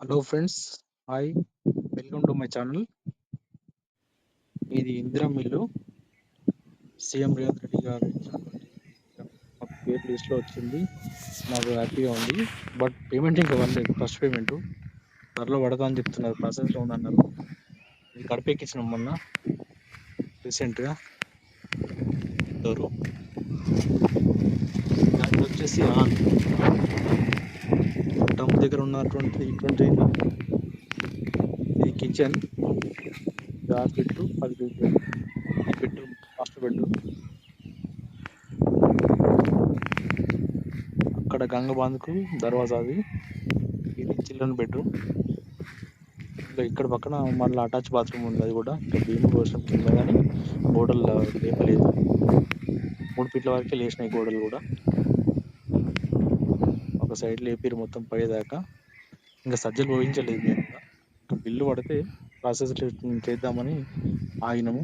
Hello friends, hi, welcome to my channel. ఇది Indira mill. CM Revanth Reddy గారు ఇచ్చినటువంటి మాకు పేరు లిస్ట్లో వచ్చింది. మాకు హ్యాపీగా ఉంది. బట్ పేమెంట్ ఇంకా పడలేదు. ఫస్ట్ పేమెంట్ త్వరలో పడతా అని చెప్తున్నారు. ప్రాసెస్లో ఉందన్నారు. ఇది కడప ఎక్కించినాం మొన్న రీసెంట్గా. అది వచ్చేసి టంప్ దగ్గర ఉన్నటువంటి ఇటువంటి ఇది కిచెన్, గ్యాస్ పెట్టు, 10 బెడ్రూమ్, మాస్టర్ బెడ్రూమ్. అక్కడ గంగ బాంధుకు దర్వాజా, అది ఇది చిల్డ్రన్ బెడ్రూమ్. ఇంకా ఇక్కడ పక్కన మళ్ళీ అటాచ్ బాత్రూమ్ ఉంది. అది కూడా ఇంకా భీము కోసం కింద, కానీ గోడలు లేపలేదు. 3 ఫీట్ల వరకే లేచినాయి గోడలు కూడా. ఒక సైడ్ లేపిరు మొత్తం పైదాకా. ఇంకా సజ్జలు పోయించలేదు మేము కూడా. ఇంకా బిల్లు పడితే ప్రాసెస్ చేద్దామని ఆగినాము.